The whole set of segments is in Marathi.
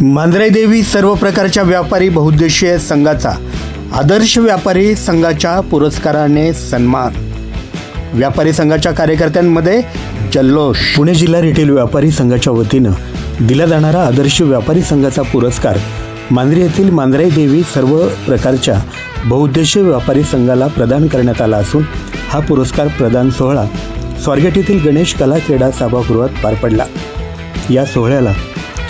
मांजरेदेवी सर्व प्रकारच्या व्यापारी बहुउद्देशीय संघाचा आदर्श व्यापारी संघाच्या पुरस्काराने सन्मान। व्यापारी संघाच्या कार्यकर्त्यांमध्ये जल्लोष। पुणे जिल्हा रिटेल व्यापारी संघाच्या वतीनं दिला जाणारा आदर्श व्यापारी संघाचा पुरस्कार मांजरी येथील मांजरेदेवी सर्व प्रकारच्या बहुउद्देशीय व्यापारी संघाला प्रदान करण्यात आला असून हा पुरस्कार प्रदान सोहळा स्वारगेट येथील गणेश कला क्रीडा सभागृहात पार पडला। या सोहळ्याला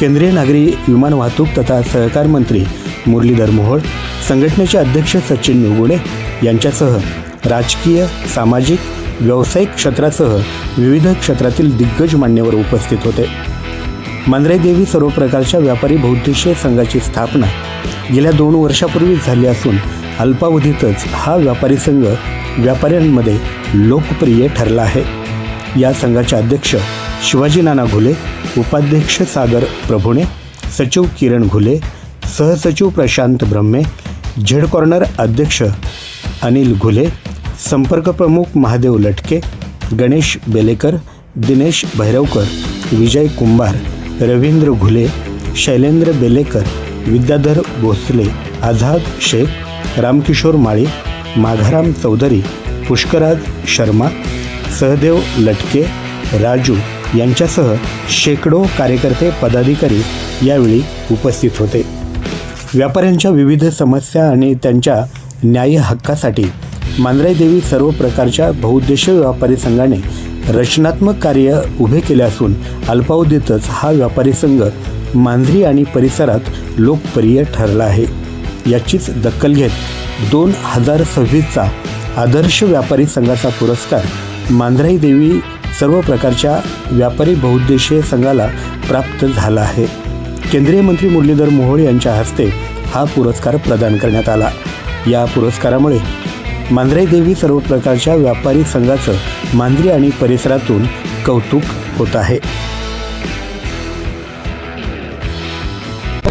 केंद्रीय नागरी विमान वाहतूक तथा सहकार मंत्री मुरलीधर मोहोळ, संघटनेचे अध्यक्ष सचिन निवगुडे यांच्यासह राजकीय, सामाजिक, व्यावसायिक क्षेत्रासह विविध क्षेत्रातील दिग्गज मान्यवर उपस्थित होते। मांजरेदेवी सर्व प्रकारच्या व्यापारी बहुउद्देशीय संघाची स्थापना गेल्या 2 वर्षापूर्वी झाली असून अल्पावधीतच हा व्यापारी संघ व्यापाऱ्यांमध्ये लोकप्रिय ठरला आहे। या संघाचे अध्यक्ष शिवाजी नाना घुले, उपाध्यक्ष सागर प्रभुणे, सचिव किरण घुले, सहसचिव प्रशांत ब्रह्मे, झेड कॉर्नर अध्यक्ष अनिल घुले, संपर्क प्रमुख महादेव लटके, गणेश बेलेकर, दिनेश भैरवकर, विजय कुंभार, रवींद्र घुले, शैलेंद्र बेलेकर, विद्याधर भोसले, आझाद शेख, रामकिशोर माळी, माघाराम चौधरी, पुष्कराज शर्मा, सहदेव लटके, राजू यांच्यासह शेकडो कार्यकर्ते पदाधिकारी यावेळी उपस्थित होते। व्यापाऱ्यांच्या विविध समस्या आणि त्यांच्या न्याय्य हक्कासाठी मांजरेदेवी सर्व प्रकारच्या बहुउद्देशीय व्यापारी संघाने रचनात्मक कार्य उभे केले असून अल्पावधीतच हा व्यापारी संघ मांजरी आणि परिसरात लोकप्रिय ठरला आहे। याचीच दखल घेत 2026चा आदर्श व्यापारी संघाचा पुरस्कार मांजरेदेवी सर्व प्रकारच्या व्यापारी बहुउद्देशीय संघाला प्राप्त झाला आहे। केंद्रीय मंत्री मुरलीधर मोहोळ यांच्या हस्ते हा पुरस्कार प्रदान करण्यात आला। या पुरस्कारामुळे मांजरेदेवी सर्व प्रकारच्या व्यापारी संघाचं मांजरी आणि परिसरातून कौतुक होत आहे।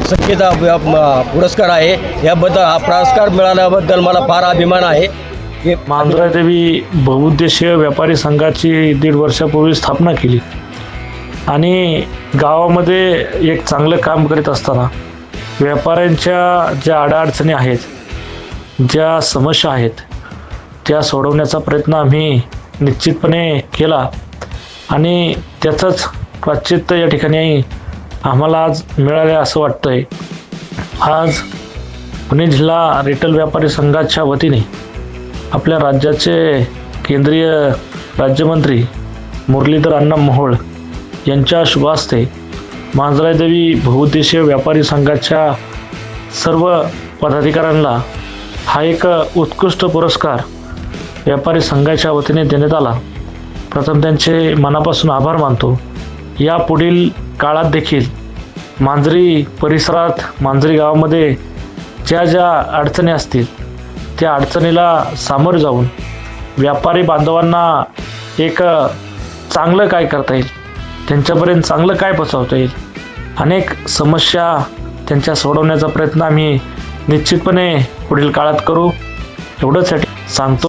संख्येचा पुरस्कार आहे, याबद्दल हा पुरस्कार मिळाल्याबद्दल मला फार अभिमान आहे। मांजरेदेवी बहुउद्देशीय व्यापारी संघाची 1.5 वर्षापूर्वी स्थापना केली आणि गावामध्ये एक चांगलं काम करीत असताना व्यापाऱ्यांच्या ज्या अडचणी आहेत, ज्या समस्या आहेत, त्या सोडवण्याचा प्रयत्न आम्ही निश्चितपणे केला आणि त्याचंच प्राश्चित्य या ठिकाणी आम्हाला आज मिळाले असं वाटतंय। आज पुणे जिल्हा रिटेल व्यापारी संघाच्या वतीने आपल्या राज्याचे केंद्रीय राज्यमंत्री मुरलीधर अण्णा मोहोळ यांच्या शुभ हस्ते मांजरेदेवी बहुउद्देशीय व्यापारी संघाच्या सर्व पदाधिकाऱ्यांना हा एक उत्कृष्ट पुरस्कार व्यापारी संघाच्या वतीने देण्यात आला। प्रथम त्यांचे मनापासून आभार मानतो। यापुढील काळात देखील मांजरी परिसरात, मांजरी गावामध्ये ज्या अडचणी असतील त्या अडचणीला सामोरे जाऊन व्यापारी बांधवांना एक चांगलं काय करता येईल, त्यांच्यापर्यंत चांगलं काय पोचवता येईल, अनेक समस्या त्यांच्या सोडवण्याचा प्रयत्न आम्ही निश्चितपणे पुढील काळात करू, एवढंच सांगतो।